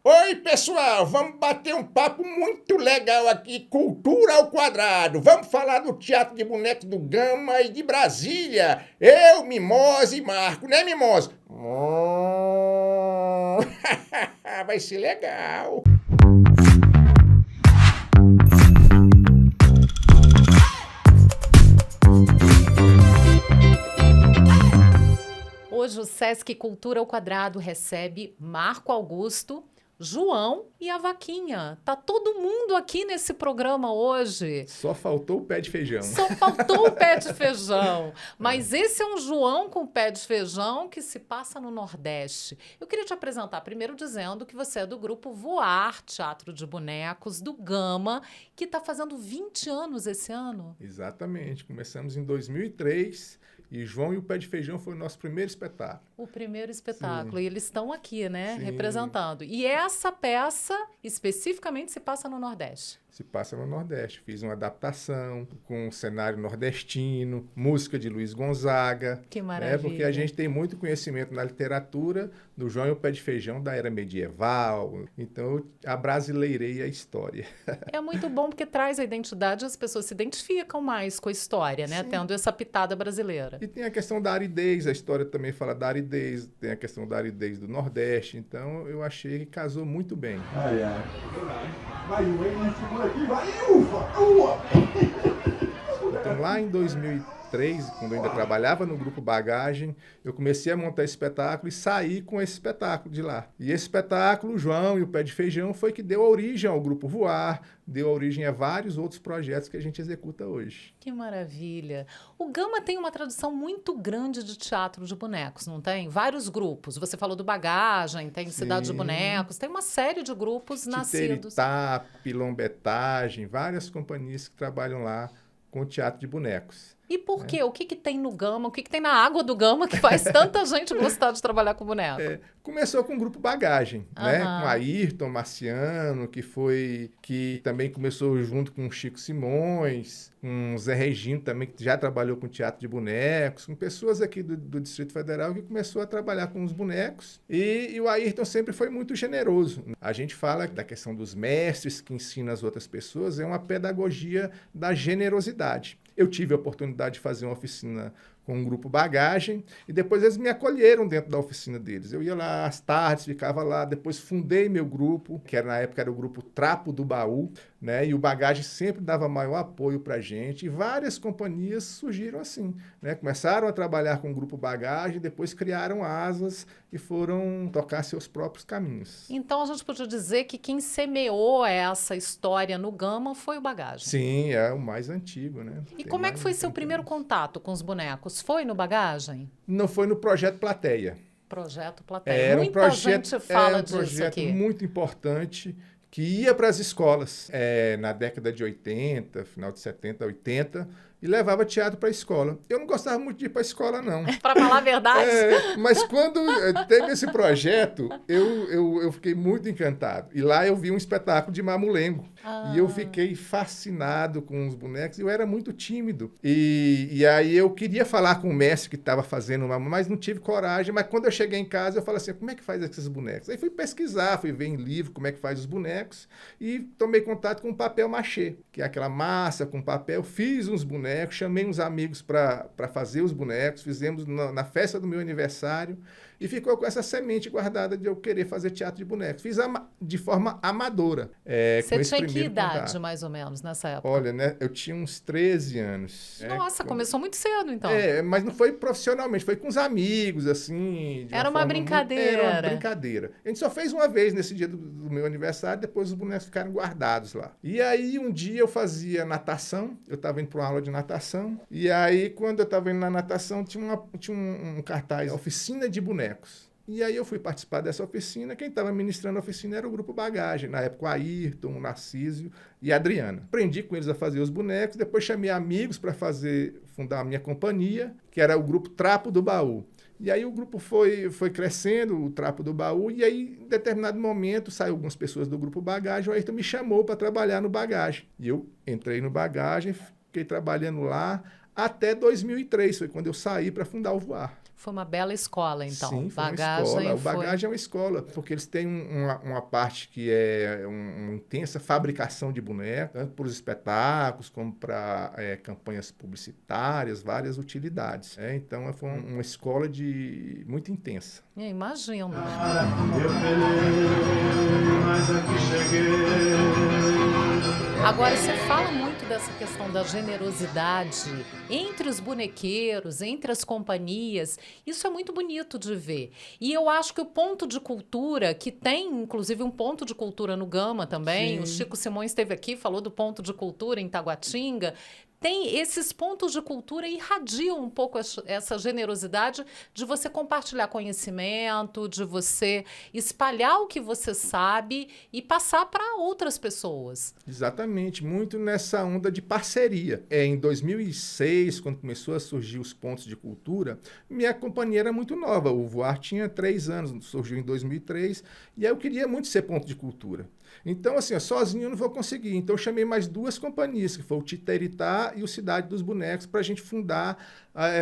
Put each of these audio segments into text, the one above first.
Oi, pessoal, vamos bater um papo muito legal aqui, Cultura ao Quadrado. Vamos falar do Teatro de Bonecos do Gama e de Brasília. Eu, Mimosa e Marco, né, Mimosa? Vai ser legal. Hoje o Sesc Cultura ao Quadrado recebe Marco Augusto, João e a Vaquinha. Tá todo mundo aqui nesse programa hoje. Só faltou o pé de feijão. Só faltou o pé de feijão. Mas esse é um João com pé de feijão que se passa no Nordeste. Eu queria te apresentar primeiro dizendo que você é do grupo Voar, Teatro de Bonecos, do Gama, que está fazendo 20 anos esse ano. Exatamente. Começamos em 2003 e João e o Pé de Feijão foi o nosso primeiro espetáculo. O primeiro espetáculo. Sim. E eles estão aqui, né? Sim. Representando. E essa peça, especificamente, se passa no Nordeste. Se passa no Nordeste. Fiz uma adaptação com um cenário nordestino, música de Luiz Gonzaga. Que maravilha. Porque a gente tem muito conhecimento na literatura do João e o Pé de Feijão da era medieval. Então, eu abrasileirei a história. É muito bom porque traz a identidade, as pessoas se identificam mais com a história, né? Sim. Tendo essa pitada brasileira. E tem a questão da aridez, a história também fala da aridez, tem a questão da aridez do Nordeste. Então, eu achei que casou muito bem. Ai, ai. Vai, segura aqui, vai, ufa! Então, lá em 2003, quando eu ainda trabalhava no Grupo Bagagem, eu comecei a montar esse espetáculo e saí com esse espetáculo de lá. E esse espetáculo, o João e o Pé de Feijão, foi que deu origem ao Grupo Voar, deu origem a vários outros projetos que a gente executa hoje. Que maravilha. O Gama tem uma tradição muito grande de teatro de bonecos, não tem? Vários grupos. Você falou do Bagagem, tem Cidade de Bonecos, tem uma série de grupos nascidos. Titeritá, Pilombetagem, várias companhias que trabalham lá com o teatro de bonecos. E por quê? O que que tem no Gama? O que que tem na água do Gama que faz tanta gente gostar de trabalhar com boneco? Começou com o Grupo Bagagem, né? Aham. Com Ayrton Marciano, que também começou junto com o Chico Simões, com o Zé Regino também, que já trabalhou com teatro de bonecos, com pessoas aqui do Distrito Federal que começou a trabalhar com os bonecos. E o Ayrton sempre foi muito generoso. A gente fala da questão dos mestres que ensinam as outras pessoas, é uma pedagogia da generosidade. Eu tive a oportunidade de fazer uma oficina com um grupo Bagagem e depois eles me acolheram dentro da oficina deles. Eu ia lá às tardes, ficava lá, depois fundei meu grupo, que na época era o grupo Trapo do Baú, né? E o Bagagem sempre dava maior apoio para a gente e várias companhias surgiram assim, né? Começaram a trabalhar com o grupo Bagagem, depois criaram asas e foram tocar seus próprios caminhos. Então a gente podia dizer que quem semeou essa história no Gama foi o Bagagem. Sim, é o mais antigo, né? E Tem como é que mais foi de seu 30 primeiro anos. contato com os bonecos? Foi no Bagagem? Não foi no Projeto Plateia. Projeto Plateia. Era um Muita projeto, gente fala era um disso projeto aqui. muito importante que ia para as escolas na década de 80, final de 70, 80, e levava teatro para a escola. Eu não gostava muito de ir para a escola, não. Para falar a verdade. Mas quando teve esse projeto, eu fiquei muito encantado. E lá eu vi um espetáculo de Mamulengo. E eu fiquei fascinado com os bonecos. Eu era muito tímido. E aí eu queria falar com o mestre que estava fazendo mas não tive coragem. Mas quando eu cheguei em casa, eu falei assim, como é que faz esses bonecos? Aí fui pesquisar, fui ver em livro como é que faz os bonecos. E tomei contato com o papel machê, que é aquela massa com papel. Fiz uns bonecos. Chamei uns amigos para fazer os bonecos, fizemos na festa do meu aniversário e ficou com essa semente guardada de eu querer fazer teatro de bonecos. Fiz de forma amadora. Você com esse tinha que primeiro idade, contato. mais ou menos, nessa época? Olha, né, eu tinha uns 13 anos. Nossa, começou muito cedo, então. Mas não foi profissionalmente, foi com os amigos, assim. Era uma brincadeira. Era uma brincadeira. A gente só fez uma vez nesse dia do meu aniversário, depois os bonecos ficaram guardados lá. E aí, um dia eu fazia natação, eu estava indo para uma aula de natação, e aí, quando eu estava indo na natação, tinha um cartaz, oficina de bonecos. E aí eu fui participar dessa oficina. Quem estava ministrando a oficina era o Grupo Bagagem. Na época, o Ayrton, o Narciso e a Adriana. Aprendi com eles a fazer os bonecos. Depois chamei amigos para fundar a minha companhia, que era o Grupo Trapo do Baú. E aí o grupo foi crescendo, o Trapo do Baú. E aí, em determinado momento, saiu algumas pessoas do Grupo Bagagem. O Ayrton me chamou para trabalhar no Bagagem. E eu entrei no Bagagem, fiquei trabalhando lá até 2003. Foi quando eu saí para fundar o Voar. Foi uma bela escola, então. Sim, foi Bagagem uma escola. O foi... Bagagem é uma escola, porque eles têm uma parte que é uma intensa fabricação de bonecos, tanto para os espetáculos como para campanhas publicitárias, várias utilidades. Então, foi uma escola muito intensa. Imagino. Eu pelei, mas aqui cheguei. Agora, você fala muito dessa questão da generosidade entre os bonequeiros, entre as companhias. Isso é muito bonito de ver. E eu acho que o ponto de cultura, que tem, inclusive, um ponto de cultura no Gama também, Sim. o Chico Simões esteve aqui, falou do ponto de cultura em Taguatinga. Tem esses pontos de cultura irradiam um pouco essa generosidade de você compartilhar conhecimento, de você espalhar o que você sabe e passar para outras pessoas. Exatamente, muito nessa onda de parceria. Em 2006, quando começou a surgir os pontos de cultura, minha companhia era muito nova. O Voar tinha 3 anos, surgiu em 2003, e aí eu queria muito ser ponto de cultura. Então, assim, sozinho eu não vou conseguir. Então, eu chamei mais 2 companhias, que foi o Titeritá e o Cidade dos Bonecos, para a gente fundar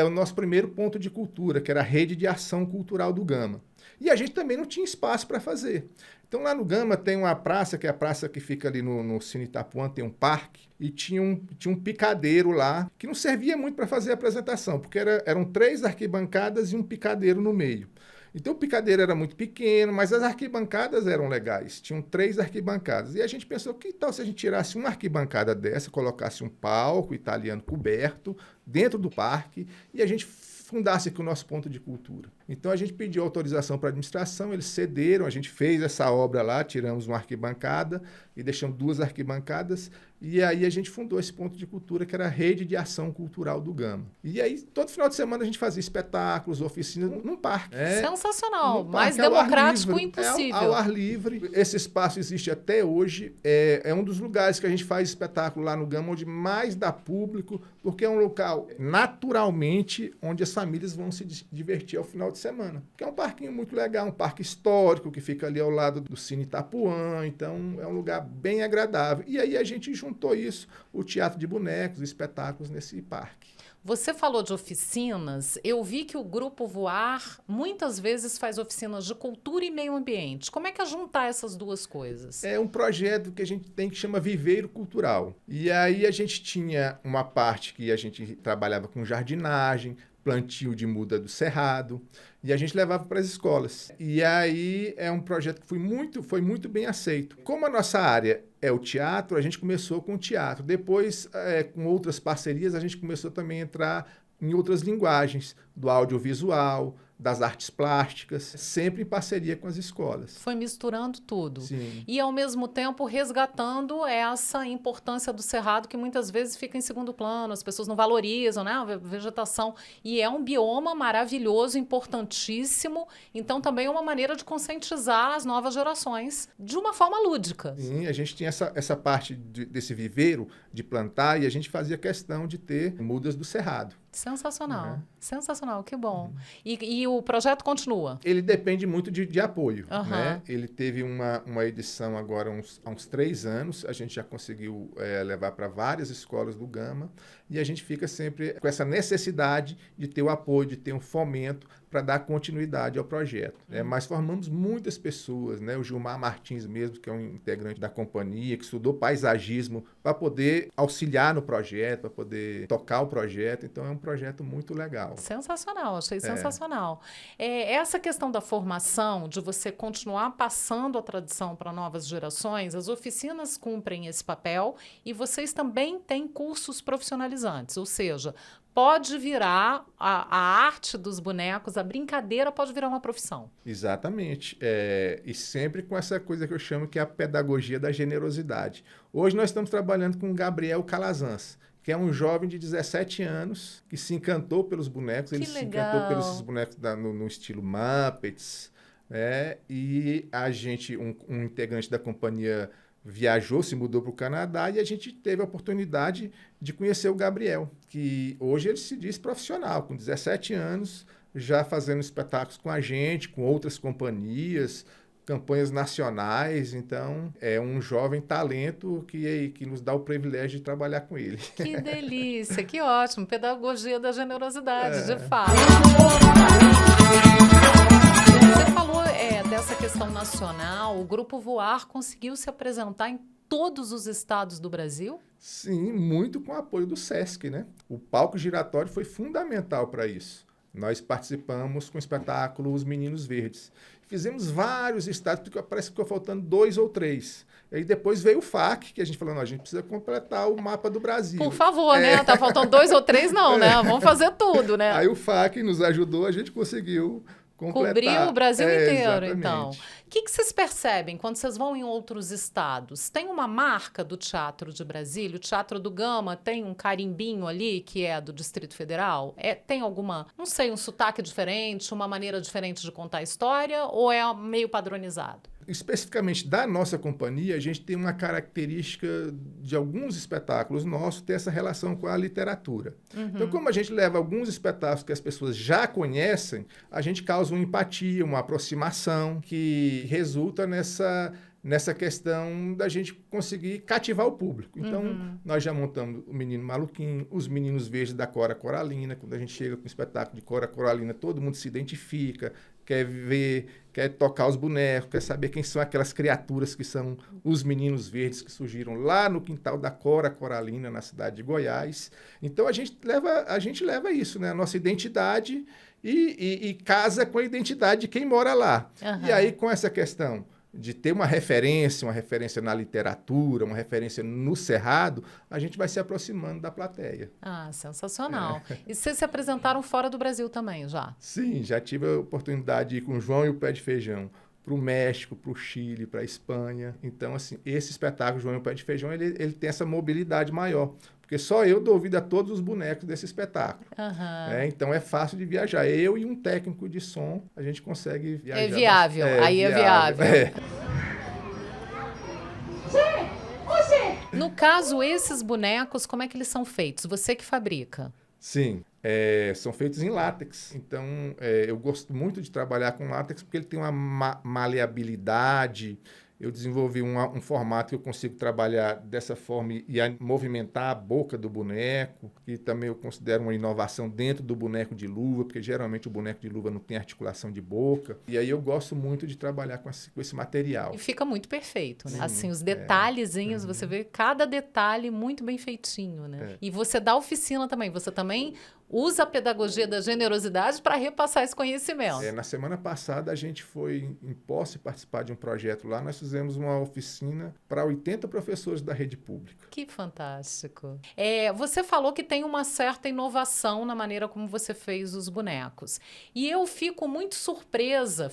o nosso primeiro ponto de cultura, que era a Rede de Ação Cultural do Gama. E a gente também não tinha espaço para fazer. Então, lá no Gama tem uma praça, que é a praça que fica ali no Cine Itapuã, tem um parque, e tinha um picadeiro lá, que não servia muito para fazer a apresentação, porque eram 3 arquibancadas e um picadeiro no meio. Então, o picadeiro era muito pequeno, mas as arquibancadas eram legais. Tinham 3 arquibancadas. E a gente pensou, que tal se a gente tirasse uma arquibancada dessa, colocasse um palco italiano coberto dentro do parque e a gente fundasse aqui o nosso ponto de cultura. Então, a gente pediu autorização para a administração, eles cederam, a gente fez essa obra lá, tiramos uma arquibancada e deixamos 2 arquibancadas, e aí a gente fundou esse ponto de cultura, que era a Rede de Ação Cultural do Gama. E aí, todo final de semana, a gente fazia espetáculos, oficinas, num parque. Sensacional, Num mais parque, ao ar democrático livre. impossível. Ao ar livre. Esse espaço existe até hoje. É um dos lugares que a gente faz espetáculo lá no Gama, onde mais dá público, porque é um local, naturalmente, onde as famílias vão se divertir ao final de semana. Porque é um parquinho muito legal, um parque histórico, que fica ali ao lado do Cine Itapuã. Então, é um lugar bem agradável. E aí a gente juntou isso, o teatro de bonecos, espetáculos nesse parque. Você falou de oficinas. Eu vi que o Grupo Voar muitas vezes faz oficinas de cultura e meio ambiente. Como é que é juntar essas duas coisas? É um projeto que a gente tem que chama Viveiro Cultural. E aí a gente tinha uma parte que a gente trabalhava com jardinagem, plantio de muda do cerrado, e a gente levava para as escolas. E aí é um projeto que foi muito bem aceito. Como a nossa área é o teatro, a gente começou com o teatro. Depois, com outras parcerias, a gente começou também a entrar em outras linguagens, do audiovisual, das artes plásticas, sempre em parceria com as escolas. Foi misturando tudo. Sim. E, ao mesmo tempo, resgatando essa importância do cerrado, que muitas vezes fica em segundo plano, as pessoas não valorizam, né? A vegetação. E é um bioma maravilhoso, importantíssimo. Então, também é uma maneira de conscientizar as novas gerações de uma forma lúdica. Sim, a gente tinha essa parte desse viveiro de plantar, e a gente fazia questão de ter mudas do cerrado. Sensacional, sensacional, que bom. E o projeto continua? Ele depende muito de apoio, Aham. né? Ele teve uma edição agora há uns 3 anos, a gente já conseguiu levar para várias escolas do Gama, e a gente fica sempre com essa necessidade de ter o apoio, de ter um fomento para dar continuidade ao projeto. Mas formamos muitas pessoas, né? O Gilmar Martins mesmo, que é um integrante da companhia, que estudou paisagismo, para poder auxiliar no projeto, para poder tocar o projeto. Então, é um projeto muito legal. Sensacional, achei sensacional. Essa questão da formação, de você continuar passando a tradição para novas gerações, as oficinas cumprem esse papel e vocês também têm cursos profissionalizantes, ou seja, pode virar a arte dos bonecos, a brincadeira pode virar uma profissão. Exatamente. E sempre com essa coisa que eu chamo que é a pedagogia da generosidade. Hoje nós estamos trabalhando com o Gabriel Calazans, que é um jovem de 17 anos que se encantou pelos bonecos. Ele se encantou pelos bonecos no estilo Muppets. E a gente, um integrante da companhia, viajou, se mudou para o Canadá, e a gente teve a oportunidade de conhecer o Gabriel, que hoje ele se diz profissional, com 17 anos, já fazendo espetáculos com a gente, com outras companhias, campanhas nacionais. Então, é um jovem talento que nos dá o privilégio de trabalhar com ele. Que delícia, que ótimo. Pedagogia da generosidade, de fato. Você falou dessa questão nacional, o Grupo Voar conseguiu se apresentar em todos os estados do Brasil? Sim, muito com o apoio do SESC, né? O palco giratório foi fundamental para isso. Nós participamos com o espetáculo Os Meninos Verdes. Fizemos vários estados, porque parece que ficou faltando 2 ou 3. Aí depois veio o FAC, que a gente falou, não, a gente precisa completar o mapa do Brasil. Por favor, né? Tá faltando 2 ou 3 não, né? Vamos fazer tudo, né? Aí o FAC nos ajudou, a gente conseguiu completar. Cobriu o Brasil inteiro, exatamente. então. O que vocês percebem quando vocês vão em outros estados? Tem uma marca do Teatro de Brasília? O Teatro do Gama tem um carimbinho ali que é do Distrito Federal? Tem alguma, não sei, um sotaque diferente, uma maneira diferente de contar a história ou é meio padronizado? Especificamente da nossa companhia, a gente tem uma característica de alguns espetáculos nossos ter essa relação com a literatura. Então, como a gente leva alguns espetáculos que as pessoas já conhecem, a gente causa uma empatia, uma aproximação que resulta nessa questão da gente conseguir cativar o público. Então, nós já montamos o Menino Maluquinho, os Meninos Verdes da Cora Coralina. Quando a gente chega com o espetáculo de Cora Coralina, todo mundo se identifica, quer ver, quer tocar os bonecos, quer saber quem são aquelas criaturas que são os Meninos Verdes que surgiram lá no quintal da Cora Coralina, na cidade de Goiás. Então, a gente leva isso, né? A nossa identidade e casa com a identidade de quem mora lá. E aí, com essa questão de ter uma referência na literatura, uma referência no Cerrado, a gente vai se aproximando da plateia. Ah, sensacional. E vocês se apresentaram fora do Brasil também, já? Sim, já tive a oportunidade de ir com o João e o Pé de Feijão para o México, para o Chile, para a Espanha. Então, assim, esse espetáculo, João e o Pé de Feijão, ele tem essa mobilidade maior. Porque só eu dou vida a todos os bonecos desse espetáculo. Então é fácil de viajar. Eu e um técnico de som, a gente consegue viajar. É viável, aí é viável. No caso, esses bonecos, como é que eles são feitos? Você que fabrica? Sim, são feitos em látex. Então, eu gosto muito de trabalhar com látex porque ele tem uma maleabilidade. Eu desenvolvi um formato que eu consigo trabalhar dessa forma e movimentar a boca do boneco, que também eu considero uma inovação dentro do boneco de luva, porque geralmente o boneco de luva não tem articulação de boca. E aí eu gosto muito de trabalhar com esse material. E fica muito perfeito, né? Sim, assim, os detalhezinhos, você vê cada detalhe muito bem feitinho, né? E você dá oficina também, você também usa a pedagogia da generosidade para repassar esse conhecimento. Na semana passada, a gente foi em Posse participar de um projeto lá. Nós fizemos uma oficina para 80 professores da rede pública. Que fantástico. Você falou que tem uma certa inovação na maneira como você fez os bonecos. E eu fiquei muito surpresa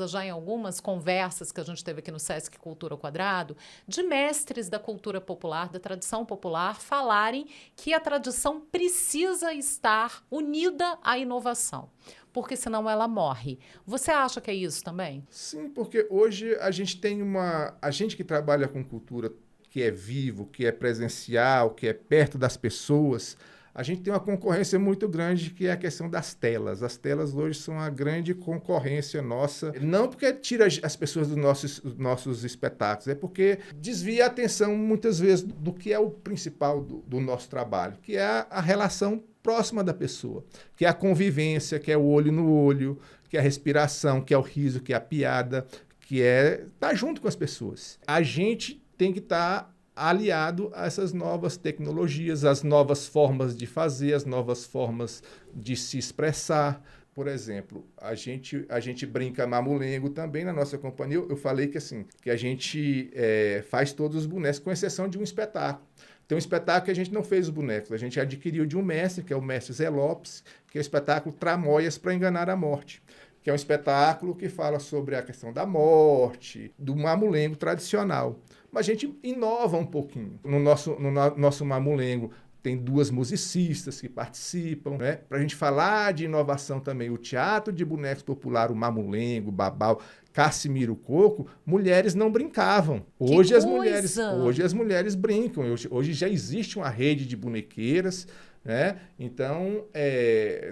já em algumas conversas que a gente teve aqui no Sesc Cultura ao Quadrado, de mestres da cultura popular, da tradição popular, falarem que a tradição precisa estar unida à inovação, porque senão ela morre. Você acha que é isso também? Sim, porque hoje a gente tem a gente que trabalha com cultura, que é vivo, que é presencial, que é perto das pessoas, a gente tem uma concorrência muito grande, que é a questão das telas. As telas hoje são a grande concorrência nossa. Não porque tira as pessoas dos nossos espetáculos, é porque desvia a atenção, muitas vezes, do que é o principal do nosso trabalho, que é a relação próxima da pessoa, que é a convivência, que é o olho no olho, que é a respiração, que é o riso, que é a piada, que é estar junto com as pessoas. A gente tem que estar aliado a essas novas tecnologias, as novas formas de fazer, as novas formas de se expressar. Por exemplo, a gente brinca mamulengo também na nossa companhia. Eu falei que a gente faz todos os bonecos, com exceção de um espetáculo. Tem um espetáculo que a gente não fez os bonecos, a gente adquiriu de um mestre, que é o mestre Zé Lopes, que é o espetáculo Tramóias para Enganar a Morte, que é um espetáculo que fala sobre a questão da morte, do mamulengo tradicional. Mas a gente inova um pouquinho. No nosso mamulengo tem 2 musicistas que participam, né? Para a gente falar de inovação também, o Teatro de Bonecos Popular, o mamulengo, o babau, Cassimiro Coco, mulheres não brincavam. Hoje as mulheres brincam. Hoje já existe uma rede de bonequeiras, né? Então,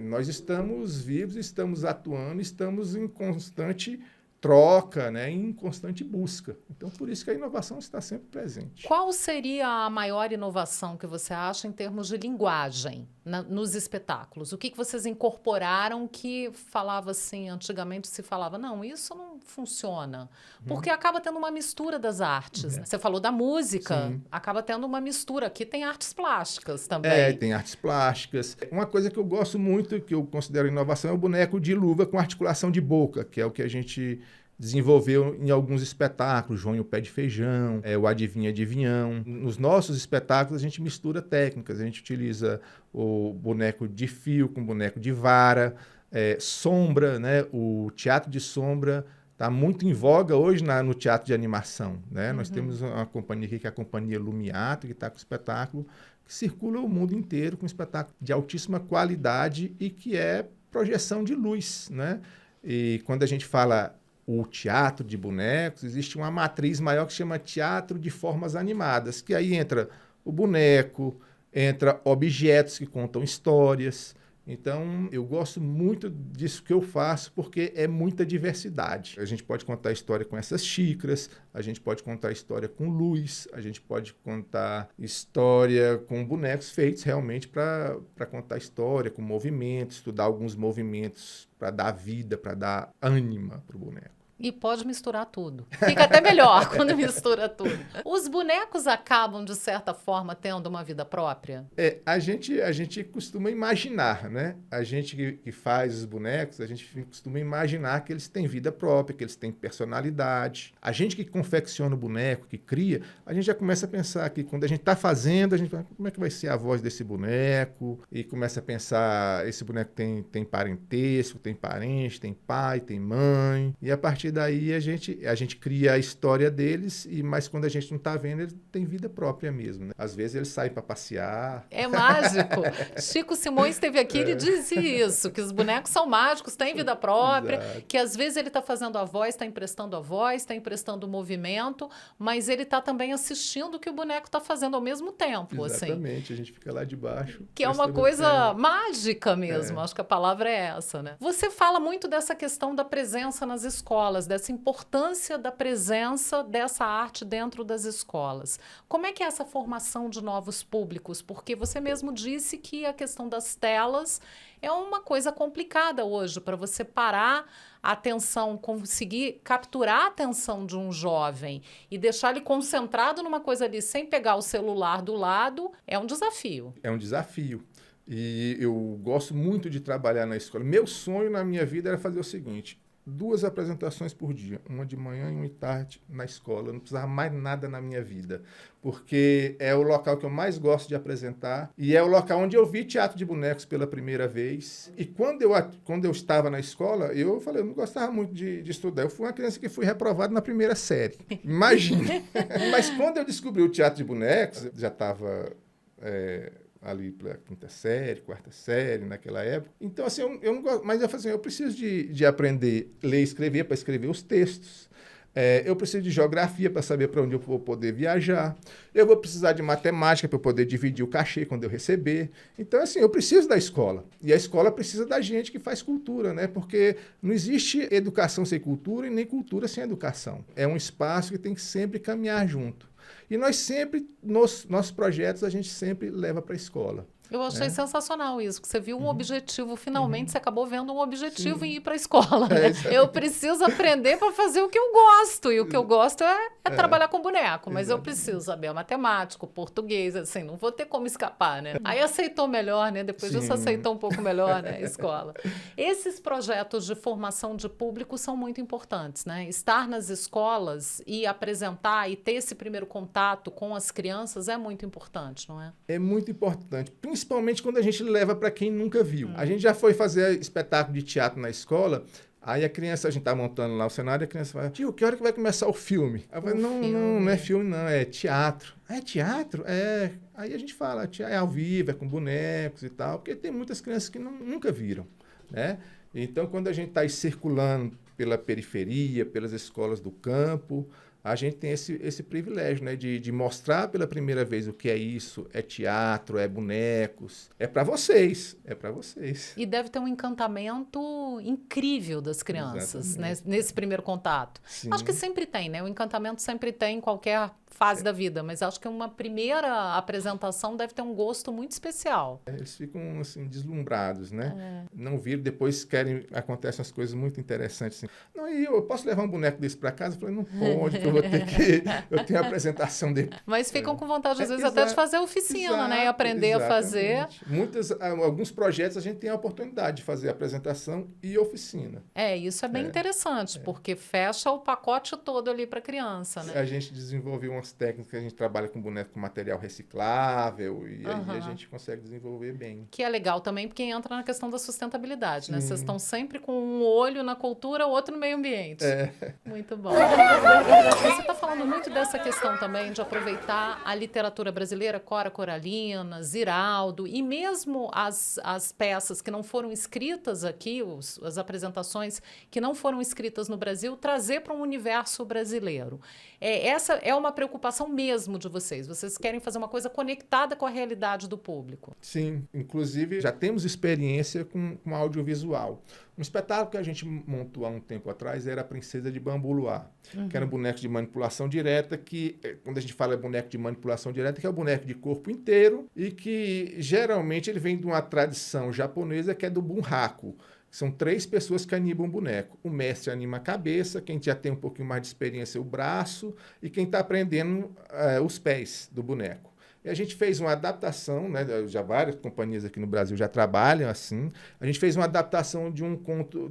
nós estamos vivos, estamos atuando, estamos em constante troca, né, em constante busca. Então, por isso que a inovação está sempre presente. Qual seria a maior inovação que você acha em termos de linguagem nos espetáculos? O que vocês incorporaram que falava assim, antigamente se falava, não, isso não funciona. Porque acaba tendo uma mistura das artes. Né? Você falou da música, Sim. acaba tendo uma mistura. Aqui tem artes plásticas também. Tem artes plásticas. Uma coisa que eu gosto muito, que eu considero inovação, é o boneco de luva com articulação de boca, que é o que a gente desenvolveu em alguns espetáculos, João e o Pé de Feijão, o Adivinha Adivinhão. Nos nossos espetáculos a gente mistura técnicas, a gente utiliza o boneco de fio com boneco de vara, sombra, né? O teatro de sombra está muito em voga hoje no teatro de animação. Né? Nós temos uma companhia aqui, que é a Companhia Lumiato, que está com espetáculo que circula o mundo inteiro, com espetáculo de altíssima qualidade e que é projeção de luz. Né? E quando a gente fala o teatro de bonecos, existe uma matriz maior que se chama teatro de formas animadas, que aí entra o boneco, entra objetos que contam histórias. Então, eu gosto muito disso que eu faço, porque é muita diversidade. A gente pode contar a história com essas xícaras, a gente pode contar a história com luz, a gente pode contar história com bonecos feitos realmente para contar a história, com movimentos, estudar alguns movimentos para dar vida, para dar ânima para o boneco. E pode misturar tudo. Fica até melhor quando mistura tudo. Os bonecos acabam, de certa forma, tendo uma vida própria? A gente costuma imaginar, né? A gente que faz os bonecos, a gente costuma imaginar que eles têm vida própria, que eles têm personalidade. A gente que confecciona o boneco, que cria, a gente já começa a pensar que quando a gente está fazendo, a gente fala, como é que vai ser a voz desse boneco? E começa a pensar, esse boneco tem parentesco, tem parente, tem pai, tem mãe. E a partir daí a gente cria a história deles, mas quando a gente não está vendo, eles têm vida própria mesmo. Né? Às vezes eles saem para passear. É mágico. Chico Simões esteve aqui, ele disse isso, que os bonecos são mágicos, têm vida própria, Exato. que às vezes ele está fazendo a voz, está emprestando a voz, está emprestando o movimento, mas ele está também assistindo o que o boneco está fazendo ao mesmo tempo. Exatamente, assim. a gente fica lá de baixo. Que é uma coisa mágica mesmo, acho que a palavra é essa, né? Você fala muito dessa questão da presença nas escolas, dessa importância da presença dessa arte dentro das escolas. Como é que é essa formação de novos públicos? Porque você mesmo disse que a questão das telas é uma coisa complicada hoje, para você parar a atenção, conseguir capturar a atenção de um jovem e deixar ele concentrado numa coisa ali sem pegar o celular do lado, é um desafio. É um desafio. E eu gosto muito de trabalhar na escola. Meu sonho na minha vida era fazer o seguinte: 2 apresentações por dia, uma de manhã e uma de tarde na escola. Eu não precisava mais nada na minha vida, porque é o local que eu mais gosto de apresentar e é o local onde eu vi teatro de bonecos pela primeira vez. E quando eu estava na escola, eu falei, eu não gostava muito de estudar. Eu fui uma criança que fui reprovado na primeira série. Imagina! Mas quando eu descobri o teatro de bonecos, já estava ali pela 5ª série, 4ª série, naquela época. Então, assim, eu não gosto, mas eu falei assim, eu preciso de aprender a ler e escrever para escrever os textos. Eu preciso de geografia para saber para onde eu vou poder viajar. Eu vou precisar de matemática para poder dividir o cachê quando eu receber. Então, assim, eu preciso da escola. E a escola precisa da gente que faz cultura, né? Porque não existe educação sem cultura e nem cultura sem educação. É um espaço que tem que sempre caminhar junto. E nós sempre, nos nossos projetos, a gente sempre leva para a escola. Eu achei sensacional isso, que você viu um objetivo, finalmente você acabou vendo um objetivo em ir para a escola. Né? Eu preciso aprender para fazer o que eu gosto, e o que eu gosto é trabalhar com boneco, mas eu preciso saber matemático, português, assim, não vou ter como escapar, né? Aí aceitou melhor, né? Depois disso aceitou um pouco melhor, né, a escola. Esses projetos de formação de público são muito importantes, né? Estar nas escolas e apresentar e ter esse primeiro contato com as crianças é muito importante, não é? É muito importante, principalmente quando a gente leva para quem nunca viu. A gente já foi fazer espetáculo de teatro na escola, aí a criança, a gente tá montando lá o cenário, a criança fala, tio, que hora que vai começar o filme? Eu falei, não é filme não, é teatro. Ah, é teatro? É. Aí a gente fala, é ao vivo, é com bonecos e tal, porque tem muitas crianças que nunca viram, né? Então, quando a gente está aí circulando pela periferia, pelas escolas do campo, a gente tem esse privilégio, né, de mostrar pela primeira vez o que é isso, é teatro, é bonecos, é para vocês, é para vocês. E deve ter um encantamento incrível das crianças, né, nesse primeiro contato. Sim. Acho que sempre tem, né? O encantamento sempre tem em qualquer fase da vida, mas acho que uma primeira apresentação deve ter um gosto muito especial. Eles ficam, assim, deslumbrados, né? Não viram, depois acontecem as coisas muito interessantes, assim. Não, e eu posso levar um boneco desse para casa? Eu falei, não pode, que eu tenho a apresentação dele. Mas ficam com vontade, às vezes, até de fazer oficina, né? E aprender a fazer. Alguns projetos a gente tem a oportunidade de fazer apresentação e oficina. Isso é bem interessante, porque fecha o pacote todo ali para a criança, né? A gente desenvolveu umas técnicas, a gente trabalha com boneco com material reciclável e aí a gente consegue desenvolver bem. Que é legal também, porque entra na questão da sustentabilidade, né? Vocês estão sempre com um olho na cultura, outro no meio ambiente. Muito bom. Você está falando muito dessa questão também de aproveitar a literatura brasileira, Cora Coralina, Ziraldo, e mesmo as peças que não foram escritas aqui, as apresentações que não foram escritas no Brasil, trazer para um universo brasileiro. Essa é uma preocupação mesmo de vocês. Vocês querem fazer uma coisa conectada com a realidade do público. Sim, inclusive já temos experiência com audiovisual. Um espetáculo que a gente montou há um tempo atrás era a Princesa de Bambu Luar, que era um boneco de manipulação direta, que, quando a gente fala boneco de manipulação direta, que é o boneco de corpo inteiro e que geralmente ele vem de uma tradição japonesa que é do bunraku. São 3 pessoas que animam o boneco. O mestre anima a cabeça, quem já tem um pouquinho mais de experiência, o braço, e quem está aprendendo os pés do boneco. E a gente fez uma adaptação, né? Já várias companhias aqui no Brasil já trabalham assim. A gente fez uma adaptação de um conto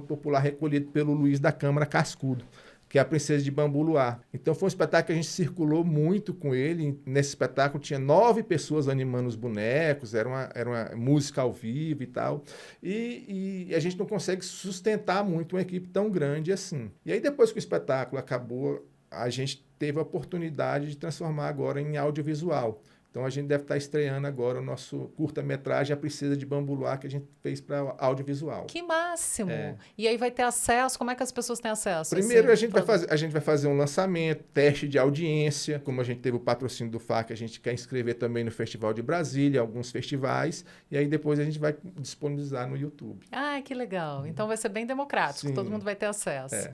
popular recolhido pelo Luiz da Câmara Cascudo, que é a Princesa de Bambu Luar. Então foi um espetáculo que a gente circulou muito com ele. Nesse espetáculo tinha 9 pessoas animando os bonecos, era uma música ao vivo e tal. E a gente não consegue sustentar muito uma equipe tão grande assim. E aí depois que o espetáculo acabou, a gente teve a oportunidade de transformar agora em audiovisual. Então, a gente deve estar estreando agora o nosso curta-metragem A Princesa de Bambu Luar, que a gente fez para audiovisual. Que máximo! E aí vai ter acesso? Como é que as pessoas têm acesso? Primeiro, a gente vai fazer um lançamento, teste de audiência, como a gente teve o patrocínio do FAC, a gente quer inscrever também no Festival de Brasília, alguns festivais, e aí depois a gente vai disponibilizar no YouTube. Ah, que legal! Então vai ser bem democrático, Sim. Todo mundo vai ter acesso.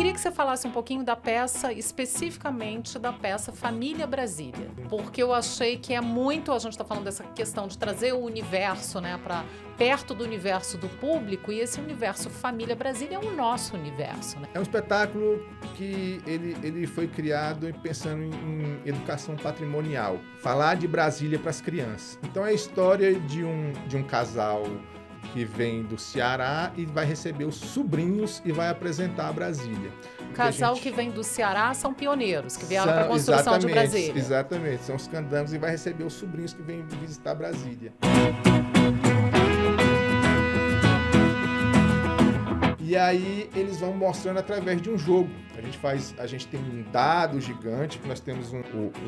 Que você falasse um pouquinho da peça, especificamente da peça Família Brasília, porque eu achei que é muito, a gente está falando dessa questão de trazer o universo, né, para perto do universo do público, e esse universo Família Brasília é o nosso universo, né? É um espetáculo que ele foi criado pensando em educação patrimonial, falar de Brasília para as crianças. Então é a história de um casal que vem do Ceará e vai receber os sobrinhos e vai apresentar a Brasília. O casal que vem do Ceará são pioneiros, que vieram para a construção de Brasília. Exatamente, são os candangos e vai receber os sobrinhos que vêm visitar Brasília. E aí eles vão mostrando através de um jogo. A gente tem um dado gigante, que nós temos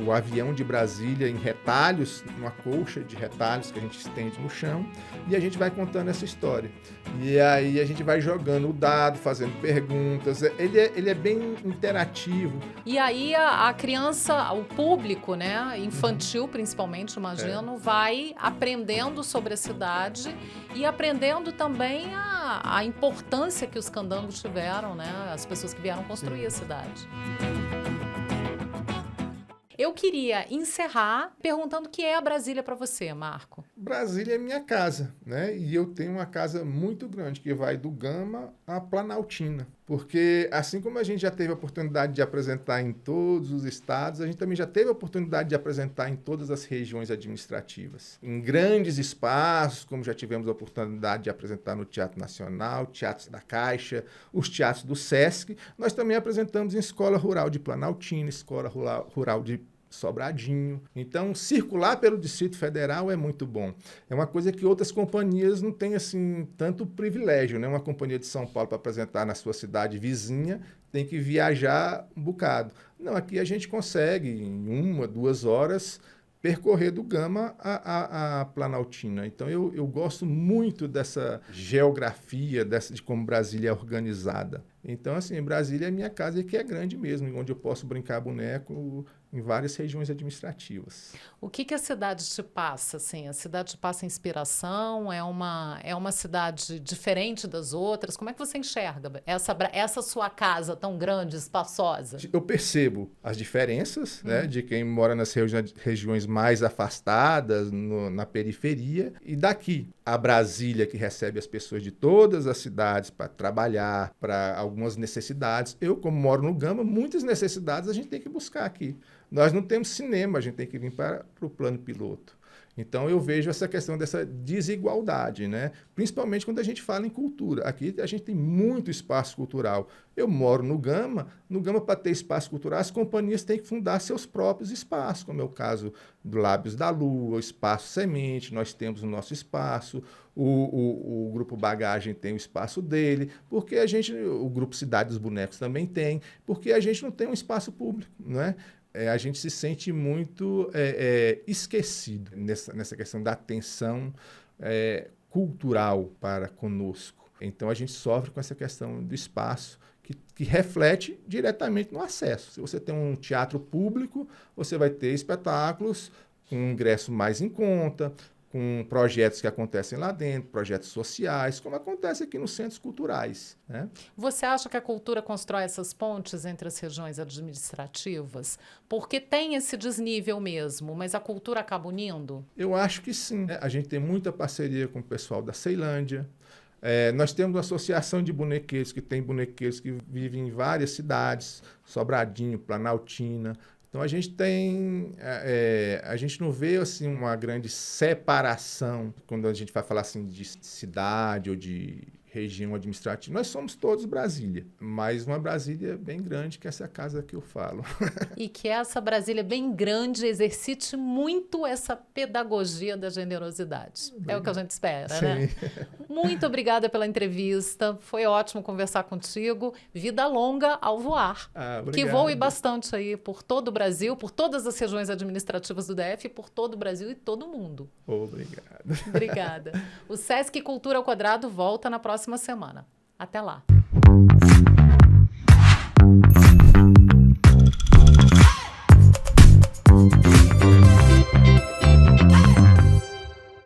o avião de Brasília em retalhos, uma colcha de retalhos que a gente estende no chão, e a gente vai contando essa história. E aí a gente vai jogando o dado, fazendo perguntas. Ele é bem interativo. E aí a criança, o público, né, infantil principalmente, imagino, vai aprendendo sobre a cidade e aprendendo também a importância que os candangos tiveram, né, as pessoas que vieram construir a cidade. Eu queria encerrar perguntando o que é a Brasília para você, Marco. Brasília é minha casa, né? E eu tenho uma casa muito grande que vai do Gama à Planaltina. Porque assim como a gente já teve a oportunidade de apresentar em todos os estados, a gente também já teve a oportunidade de apresentar em todas as regiões administrativas. Em grandes espaços, como já tivemos a oportunidade de apresentar no Teatro Nacional, Teatros da Caixa, os teatros do Sesc, nós também apresentamos em Escola Rural de Planaltina, Escola Rural de Sobradinho. Então, circular pelo Distrito Federal é muito bom. É uma coisa que outras companhias não têm assim tanto privilégio, né? Uma companhia de São Paulo para apresentar na sua cidade vizinha tem que viajar um bocado. Não, aqui a gente consegue em 1, 2 horas percorrer do Gama à Planaltina. Então, eu gosto muito dessa geografia, de como Brasília é organizada. Então, assim, Brasília é minha casa, que é grande mesmo, onde eu posso brincar boneco em várias regiões administrativas. O que a cidade te passa, assim? A cidade te passa inspiração? É uma cidade diferente das outras? Como é que você enxerga essa sua casa tão grande, espaçosa? Eu percebo as diferenças, né, de quem mora nas regiões mais afastadas, na periferia, e daqui a Brasília, que recebe as pessoas de todas as cidades para trabalhar, para algumas necessidades. Eu, como moro no Gama, muitas necessidades a gente tem que buscar aqui. Nós não temos cinema, a gente tem que vir para o plano piloto. Então, eu vejo essa questão dessa desigualdade, né? Principalmente quando a gente fala em cultura. Aqui a gente tem muito espaço cultural. Eu moro no Gama, para ter espaço cultural, as companhias têm que fundar seus próprios espaços, como é o caso do Lábios da Lua, o Espaço Semente, nós temos o nosso espaço, o Grupo Bagagem tem o espaço dele, porque o Grupo Cidade dos Bonecos também tem, porque a gente não tem um espaço público, não é? A gente se sente muito esquecido nessa questão da atenção cultural para conosco. Então, a gente sofre com essa questão do espaço, que reflete diretamente no acesso. Se você tem um teatro público, você vai ter espetáculos com ingresso mais em conta, com projetos que acontecem lá dentro, projetos sociais, como acontece aqui nos centros culturais, né? Você acha que a cultura constrói essas pontes entre as regiões administrativas? Porque tem esse desnível mesmo, mas a cultura acaba unindo? Eu acho que sim. A gente tem muita parceria com o pessoal da Ceilândia. Nós temos uma associação de bonequeiros, que tem bonequeiros que vivem em várias cidades, Sobradinho, Planaltina. Então, a gente não vê assim, uma grande separação quando a gente vai falar assim, de cidade ou de região administrativa. Nós somos todos Brasília, mas uma Brasília bem grande, que essa casa que eu falo. E que essa Brasília bem grande exercite muito essa pedagogia da generosidade. É o que a gente espera, Sim. né? Muito obrigada pela entrevista. Foi ótimo conversar contigo. Vida longa ao voar. Que voe bastante aí por todo o Brasil, por todas as regiões administrativas do DF, por todo o Brasil e todo o mundo. Obrigado. Obrigada. O Sesc Cultura ao Quadrado volta na próxima semana. Até lá.